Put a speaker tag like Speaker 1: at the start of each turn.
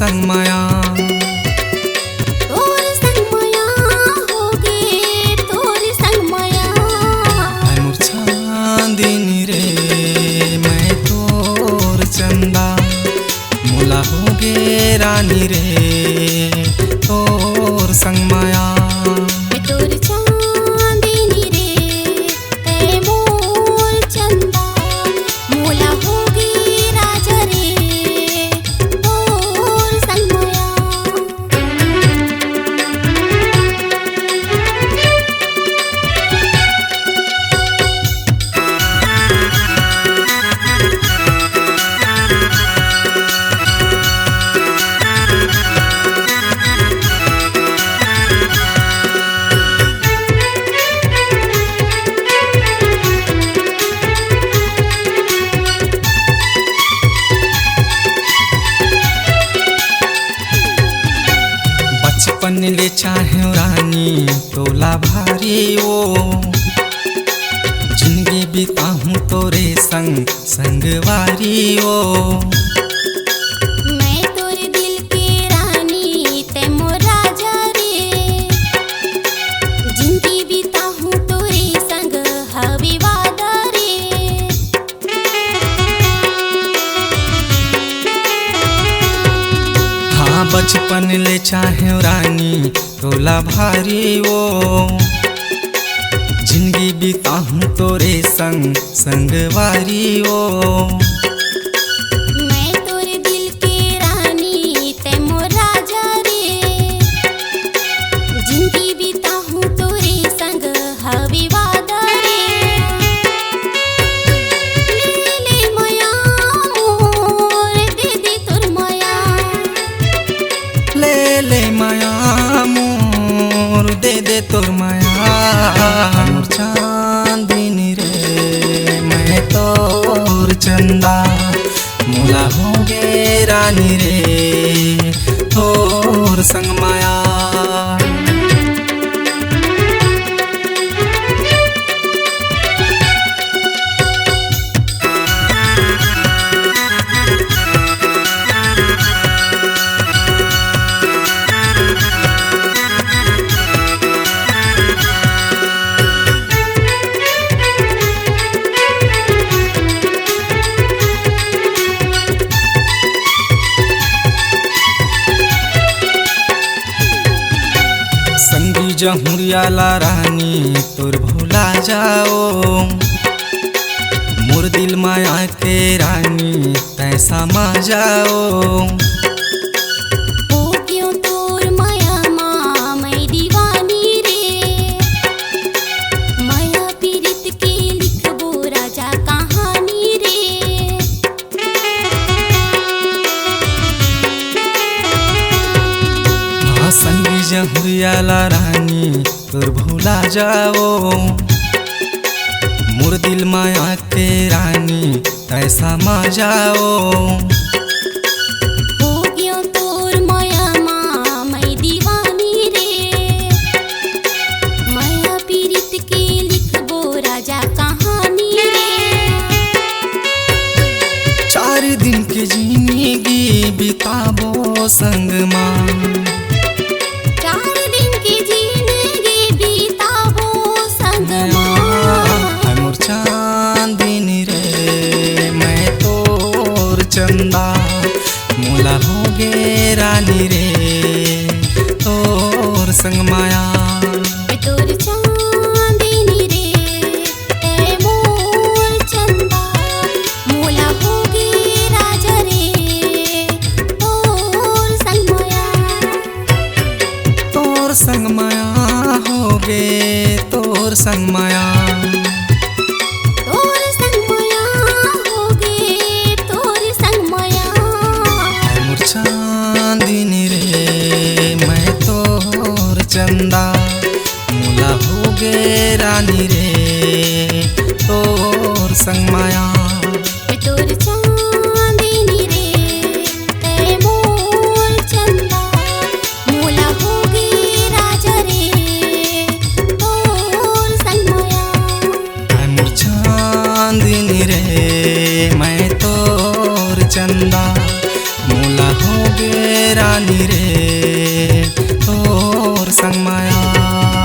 Speaker 1: संग माया
Speaker 2: तोर संग माया होगे तोर संग माया
Speaker 1: मोर चांदनी रे मैं तोर चंदा मोला होगे रानी रे तोर संग माया
Speaker 2: तोर चांदनी रे ऐ मोर चंदा मोला होगे राजा रे तोर संग माया
Speaker 1: बचपन ले चाहे रानी तोला भारी ओ जिंदगी बिताहूं तोरे संग संगवारी ओ
Speaker 2: मैं तोर दिल के रानी ते मोर राजा रे जिंदगी बिताहूं तोरे संग हवे वादा रे
Speaker 1: हाँ बचपन ले चाहे रानी तोला भारी ओ जिंदगी बिताहूं तोरे संग संगवारी ओ
Speaker 2: मैं तोर दिल के रानी ते मोर राजा रे जिंदगी बिताहूं तोरे संग हवे वादा रे ले माया मोर दे दे तोर माया
Speaker 1: ले माया मोर दे दे तोर माया मोर चांदनी रे मैं तोर चंदा मोला होगे रानी रे तोर संग माया संगी जहुरियाला रानी तोर भूला जाओ मोर दिल माया के रानी तैसा मा जाओ
Speaker 2: ओ क्यों तोर माया माँ मैं दीवानी रे माया पीरित के लिखबो राजा कहानी रे
Speaker 1: हाँ संगी जहुरियाला रानी तोर भूला जाओ मोर दिल माया के रानी तैसा मा जाओ
Speaker 2: ओ क्यों तोर माया माँ मैं दीवानी रे माया पीरित के लिखबो राजा कहानी रे
Speaker 1: 4 दिन की जिंदगी बिताबो संग माँ
Speaker 2: 4 दिन की जिंदगी बिताबो संग माँ
Speaker 1: मोर चांदनी रे मैं तोर चंदा मोला होगे रानी रे तोर संग माया
Speaker 2: तोर चांदनी रे ऐ मोर चंदा मोला होगे राजा रे तोर संग माया
Speaker 1: तोर संग माया होगे तोर संग माया
Speaker 2: तोर संग माया होगे तोर संग माया
Speaker 1: मोर चांदनी रे मैं तोर चंदा मोला होगे रानी रे तोर संग माया
Speaker 2: तोर चांदनी रे ऐ मोर चंदा मोला होगे राजा रे तोर संग माया
Speaker 1: मोर चांदनी रे मैं तोर चंदा मोला होगे संग माया